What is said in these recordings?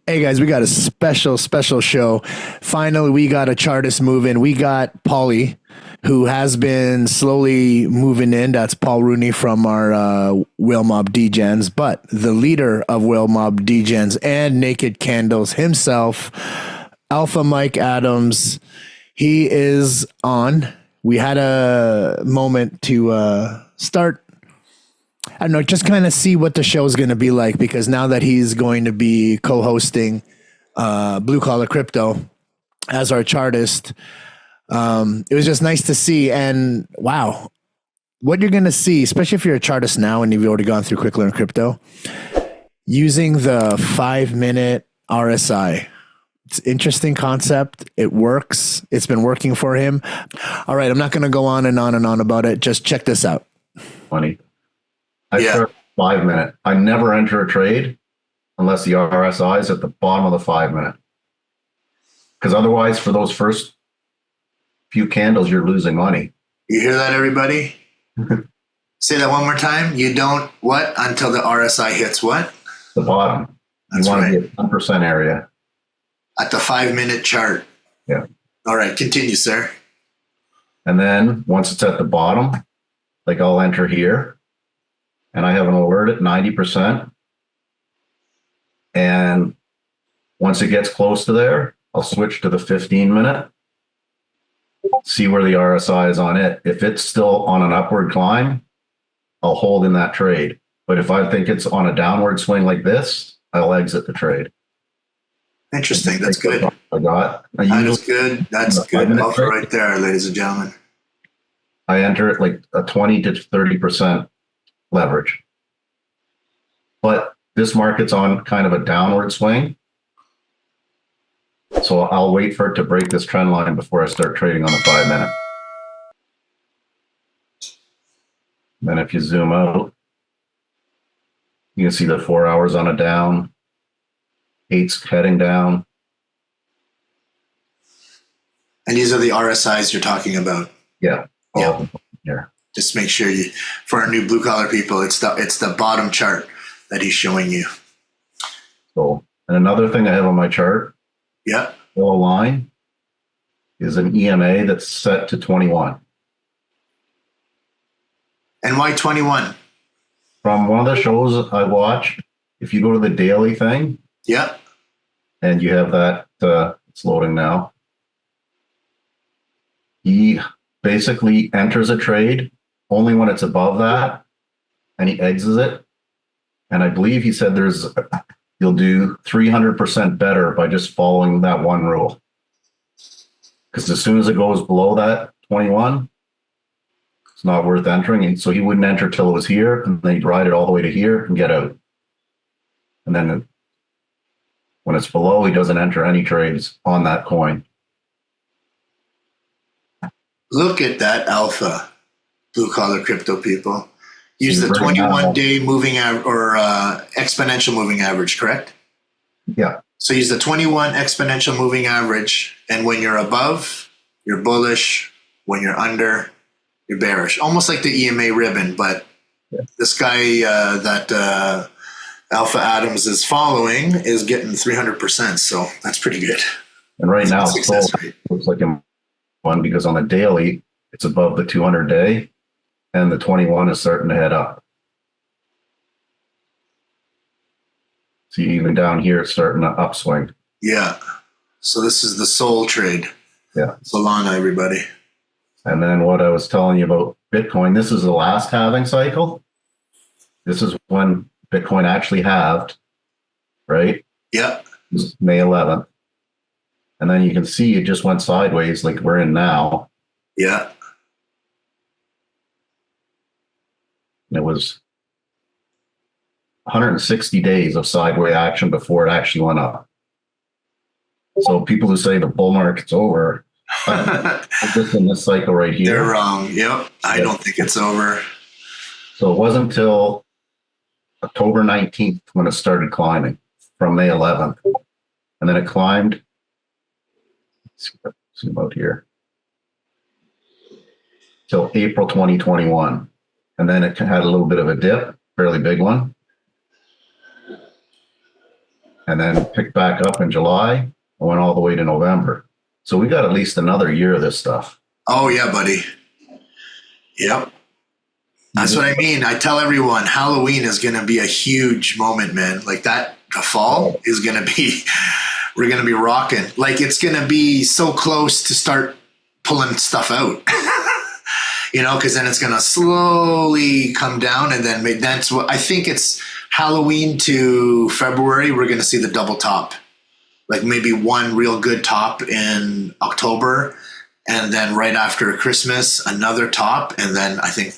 Hey guys, we got a special show. Finally, we got a chartist moving. We got Paulie, who has been slowly moving in. That's Paul Rooney from our Whale Mob Degens, but the leader of Whale Mob Degens and Naked Candles himself, Alpha Mike Adams. He is on. We had a moment to start, I don't know, just kind of see what the show is going to be like, because now that he's going to be co-hosting Blue Collar Crypto as our chartist, it was just nice to see. And wow, what you're going to see, especially if you're a chartist now and you've already gone through Quick Learn Crypto, using the 5-minute RSI. It's an interesting concept. It works. It's been working for him. All right, I'm not going to go on and on and on about it. Just check this out. Funny. I start 5 minute. I never enter a trade unless the RSI is at the bottom of the 5 minute. Because otherwise, for those first few candles, you're losing money. You hear that, everybody? Say that one more time. You don't what until the RSI hits what? The bottom. That's you want right. to get 1% area. At the 5-minute chart. Yeah. All right, continue, sir. And then once it's at the bottom, like I'll enter here, and I have an alert at 90%. And once it gets close to there, I'll switch to the 15-minute, see where the RSI is on it. If it's still on an upward climb, I'll hold in that trade. But if I think it's on a downward swing like this, I'll exit the trade. Interesting. That's good. That is good. That's good alpha right there, ladies and gentlemen. I enter it like a 20 to 30% leverage. But this market's on kind of a downward swing. So I'll wait for it to break this trend line before I start trading on the 5-minute. Then if you zoom out, you can see the 4 hours on a down, 8's heading down. And these are the RSIs you're talking about. Yeah. Yeah. Here. Just make sure you, for our new blue collar people, it's the bottom chart that he's showing you. So, and another thing I have on my chart, yellow line, is an EMA that's set to 21. And why 21? From one of the shows I watched, if you go to the daily thing, and you have that, it's loading now. He basically enters a trade only when it's above that, and he exits it. And I believe he said you'll do 300% better by just following that one rule. Because as soon as it goes below that 21, it's not worth entering. And so he wouldn't enter till it was here, and then he'd ride it all the way to here and get out. And then when it's below, he doesn't enter any trades on that coin. Look at that alpha, blue collar crypto people. Use the 21-day moving or exponential moving average, correct? Yeah. So use the 21 exponential moving average, and when you're above, you're bullish. When you're under, you're bearish. Almost like the EMA ribbon, but this guy that Alpha Adams is following is getting 300%, so that's pretty good. And right now, it looks like one because on the daily, it's above the 200-day, and the 21 is starting to head up. See, even down here, it's starting to upswing. Yeah. So this is the soul trade. Yeah. Solana, everybody. And then what I was telling you about Bitcoin, this is the last halving cycle. This is when Bitcoin actually halved, right? Yeah. It was May 11th. And then you can see it just went sideways like we're in now. Yeah. And it was 160 days of sideways action before it actually went up. So people who say the bull market's over, just in this cycle right here. They're wrong. Yep. I don't think it's over. So it wasn't until October 19th when it started climbing from May 11th. And then it climbed. Zoom out here. Till April 2021. And then it had a little bit of a dip, fairly big one. and then picked back up in July and went all the way to November. So we got at least another year of this stuff. Oh yeah, buddy. Yep. That's what I mean. I tell everyone Halloween is going to be a huge moment, man. Like that, the fall is going to be, we're going to be rocking. Like it's going to be so close to start pulling stuff out, you know, because then it's going to slowly come down. And then that's what I think it's Halloween to February. We're going to see the double top, like maybe one real good top in October. And then right after Christmas, another top. And then I think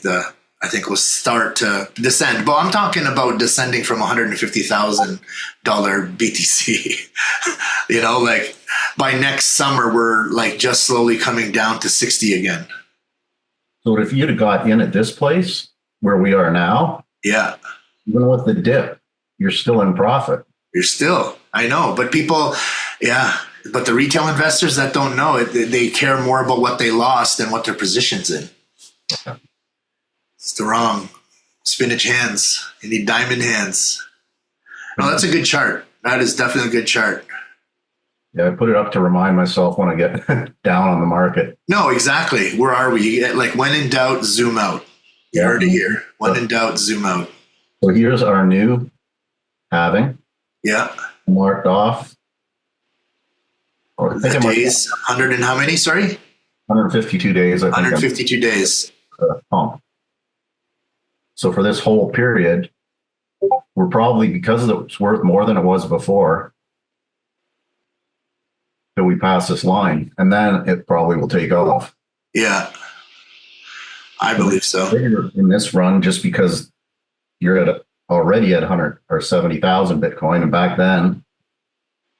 we'll start to descend. But I'm talking about descending from $150,000 BTC. You know, like by next summer, we're like just slowly coming down to 60 again. So if you'd have got in at this place where we are now, yeah, even with the dip, you're still in profit. You're still, I know, but people, yeah. But the retail investors that don't know it, they care more about what they lost than what their position's in. Okay. It's the wrong spinach hands. You need diamond hands. No, that's a good chart. That is definitely a good chart. Yeah, I put it up to remind myself when I get down on the market. No, exactly. Where are we? Like when in doubt, zoom out. You heard it here. When in doubt, zoom out. So here's our new halving. Yeah. Marked off. I think days. 100 and how many? Sorry? 152 days. I think 152 days. Pump. So for this whole period, we're probably, because it's worth more than it was before, till we pass this line, and then it probably will take off. Yeah, I believe so. In this run, just because you're already at 100 or 70,000 Bitcoin, and back then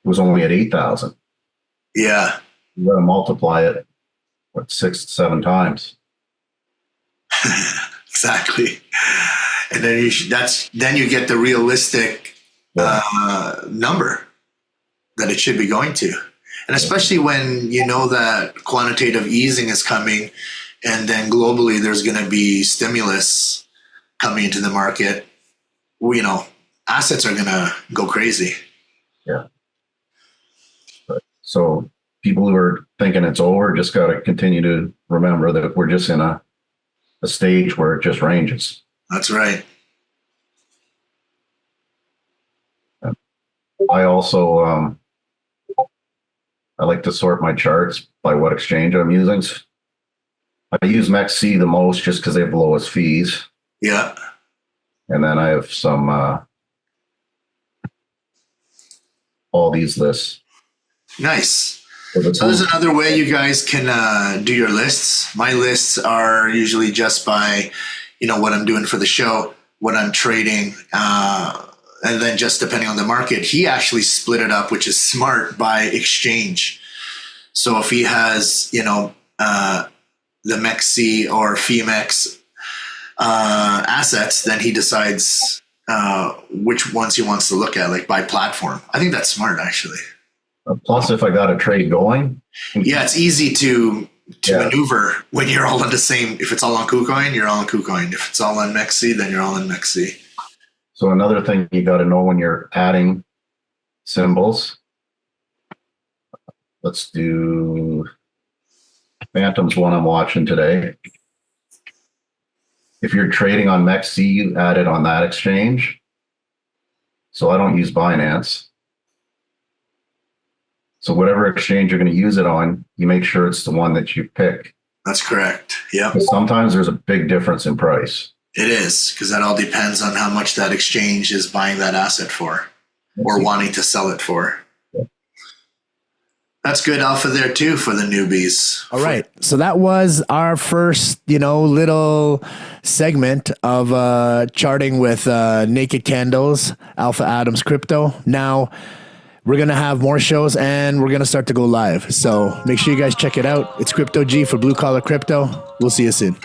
it was only at 8,000. Yeah, you got to multiply it 6 7 times. Exactly. And then then you get the realistic number that it should be going to. And especially when you know that quantitative easing is coming, and then globally there's going to be stimulus coming into the market, you know, assets are going to go crazy. Yeah. So people who are thinking it's over just got to continue to remember that we're just in a stage where it just ranges. That's right. I also I like to sort my charts by what exchange I'm using. I use MEXC the most just because they have the lowest fees. Yeah. And then I have some all these lists. Nice. So there's another way you guys can do your lists. My lists are usually just by, you know, what I'm doing for the show, what I'm trading, and then just depending on the market. He actually split it up, which is smart, by exchange. So if he has, you know, the MEXC or Phemex assets, then he decides which ones he wants to look at, like by platform. I think that's smart, actually. Plus, if I got a trade going. Yeah, it's easy to maneuver when you're all on the same. If it's all on KuCoin, you're all on KuCoin. If it's all on MEXC, then you're all on MEXC. So another thing you got to know when you're adding symbols. Let's do Phantom's one I'm watching today. If you're trading on MEXC, you add it on that exchange. So I don't use Binance. So whatever exchange you're going to use it on, you make sure it's the one that you pick. That's correct. Yeah. Sometimes there's a big difference in price. It is, because that all depends on how much that exchange is buying that asset for or wanting to sell it for. Yeah. That's good alpha there too for the newbies. All right. So that was our first, you know, little segment of charting with Naked Candles, Alpha Adams Crypto. Now, we're going to have more shows and we're going to start to go live. So make sure you guys check it out. It's Crypto G for Blue Collar Crypto. We'll see you soon.